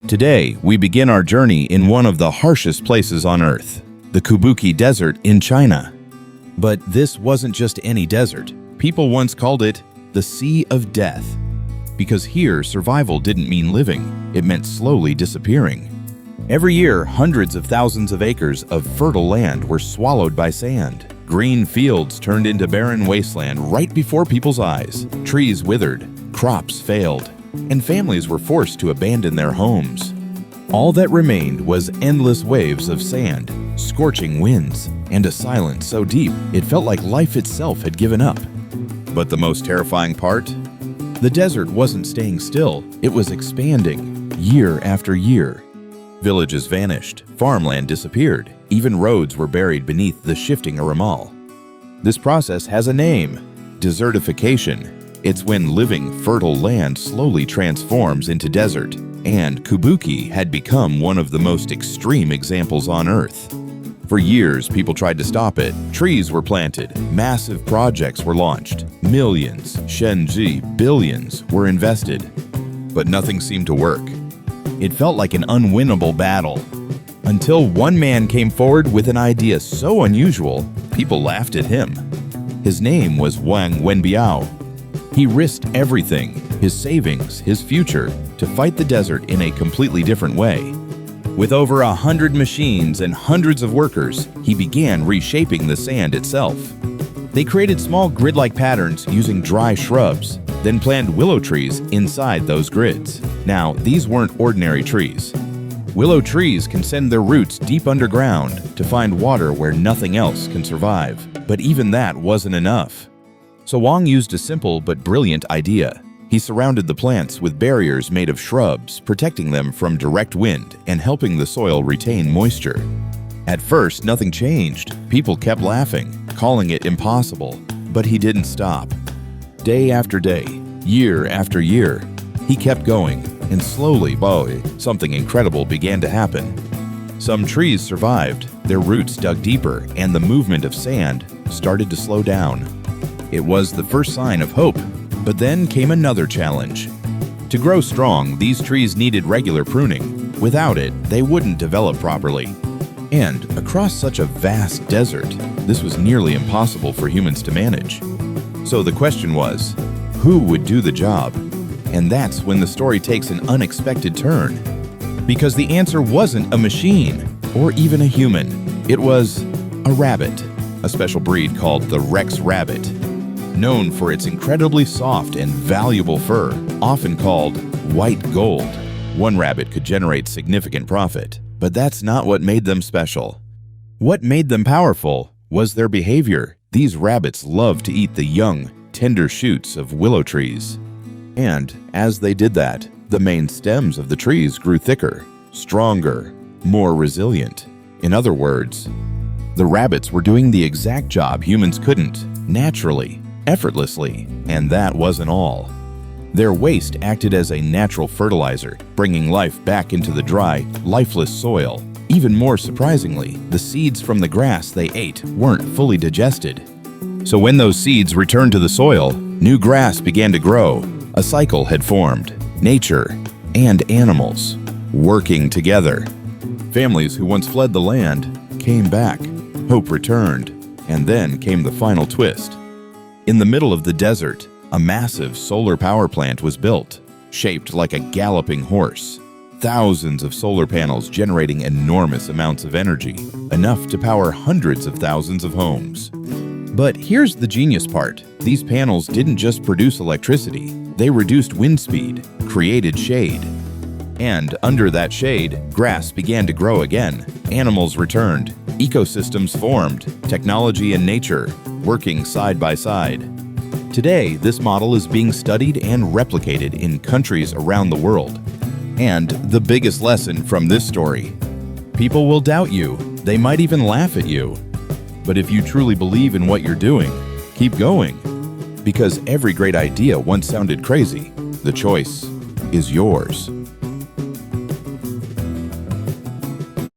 Today, we begin our journey in one of the harshest places on Earth, the Kubuqi Desert in China. But this wasn't just any desert. People once called it the Sea of Death, because here survival didn't mean living, it meant slowly disappearing. Every year, hundreds of thousands of acres of fertile land were swallowed by sand. Green fields turned into barren wasteland right before people's eyes. Trees withered, crops failed, and families were forced to abandon their homes. All that remained was endless waves of sand, scorching winds, and a silence so deep it felt like life itself had given up. But the most terrifying part? The desert wasn't staying still, it was expanding, year after year. Villages vanished, farmland disappeared, even roads were buried beneath the shifting ramal. This process has a name: desertification. It's when living, fertile land slowly transforms into desert, and Kubuqi had become one of the most extreme examples on Earth. For years, people tried to stop it. Trees were planted, massive projects were launched, millions, billions were invested. But nothing seemed to work. It felt like an unwinnable battle. Until one man came forward with an idea so unusual, people laughed at him. His name was Wang Wenbiao. He risked everything, his savings, his future, to fight the desert in a completely different way. With over 100 machines and hundreds of workers, he began reshaping the sand itself. They created small grid-like patterns using dry shrubs, then planted willow trees inside those grids. Now, these weren't ordinary trees. Willow trees can send their roots deep underground to find water where nothing else can survive. But even that wasn't enough. So Wang used a simple but brilliant idea. He surrounded the plants with barriers made of shrubs, protecting them from direct wind and helping the soil retain moisture. At first, nothing changed. People kept laughing, calling it impossible. But he didn't stop. Day after day, year after year, he kept going, and slowly, something incredible began to happen. Some trees survived, their roots dug deeper, and the movement of sand started to slow down. It was the first sign of hope, but then came another challenge. To grow strong, these trees needed regular pruning. Without it, they wouldn't develop properly. And across such a vast desert, this was nearly impossible for humans to manage. So the question was, who would do the job? And that's when the story takes an unexpected turn. Because the answer wasn't a machine, or even a human. It was a rabbit, a special breed called the Rex rabbit. Known for its incredibly soft and valuable fur, often called white gold. One rabbit could generate significant profit, but that's not what made them special. What made them powerful was their behavior. These rabbits loved to eat the young, tender shoots of willow trees. And as they did that, the main stems of the trees grew thicker, stronger, more resilient. In other words, the rabbits were doing the exact job humans couldn't, naturally, effortlessly, and that wasn't all. Their waste acted as a natural fertilizer, bringing life back into the dry, lifeless soil. Even more surprisingly, the seeds from the grass they ate weren't fully digested. So when those seeds returned to the soil, new grass began to grow. A cycle had formed. Nature and animals working together. Families who once fled the land came back. Hope returned. And then came the final twist. In the middle of the desert, a massive solar power plant was built, shaped like a galloping horse. Thousands of solar panels generating enormous amounts of energy, enough to power hundreds of thousands of homes. But here's the genius part. These panels didn't just produce electricity, they reduced wind speed, created shade. And under that shade, grass began to grow again. Animals returned, ecosystems formed, technology and nature working side by side. Today, this model is being studied and replicated in countries around the world. And the biggest lesson from this story: people will doubt you, they might even laugh at you. But if you truly believe in what you're doing, keep going. Because every great idea once sounded crazy. The choice is yours.